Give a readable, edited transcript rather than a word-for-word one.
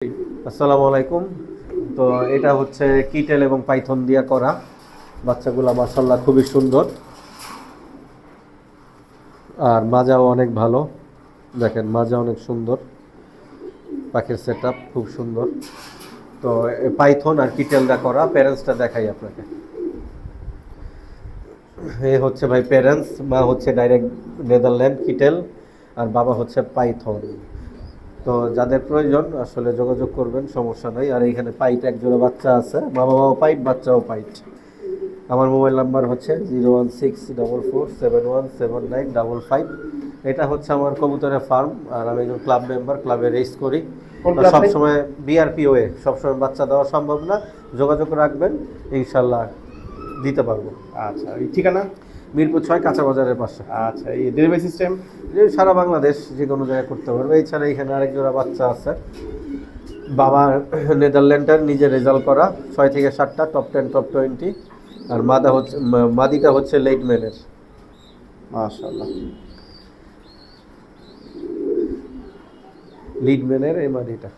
আসসালামু আলাইকুম। তো এটা হচ্ছে কিটেল এবং পাইথন দিয়ে করা। বাচ্চাগুলা মাশাআল্লাহ খুবই সুন্দর আর মাজাও অনেক ভালো। দেখেন মাজা অনেক সুন্দর, পাখির সেটআপ খুব সুন্দর। তো পাইথন আর কিটেল দিয়ে করা। প্যারেন্টসটা দেখাই আপনাকে। এ হচ্ছে ভাই প্যারেন্টস, মা হচ্ছে ডাইরেক্ট নেদারল্যান্ড কিটেল আর বাবা হচ্ছে পাইথন। তো যাদের প্রয়োজন আসলে যোগাযোগ করবেন, সমস্যা নাই। আর এইখানে পাইট এক জোড়া বাচ্চা আছে, মা বাবাও পাইট বাচ্চাও পাইট। আমার মোবাইল নাম্বার হচ্ছে 01644717955। এটা হচ্ছে আমার কবুতরের ফার্ম আর আমি একজন ক্লাব মেম্বার, ক্লাবে রেস করি। কোন ক্লাব ভাই? সবসময় বিআরপিওয়ে সবসময় বাচ্চা দেওয়া সম্ভব না, যোগাযোগ রাখবেন, ইনশাল্লাহ দিতে পারবো। আচ্ছা, এই ঠিকানা? মিরপুর 6 কাঁচা বাজারের পাশে। আচ্ছা, এই ডেলিভারি সিস্টেম? সারা বাংলাদেশ যে কোনো জায়গায় করতে পারবে। এছাড়া এখানে আরেক জোড়া বাচ্চা আছে, বাবা নেদারল্যান্ডের, নিজে রেজাল্ট করা, 6 থেকে 7টা, টপ 10 টপ 20। আর মাদিটা হচ্ছে লেট ম্যানের। মাশাআল্লাহ। লিড ম্যানের এই মাদিটা।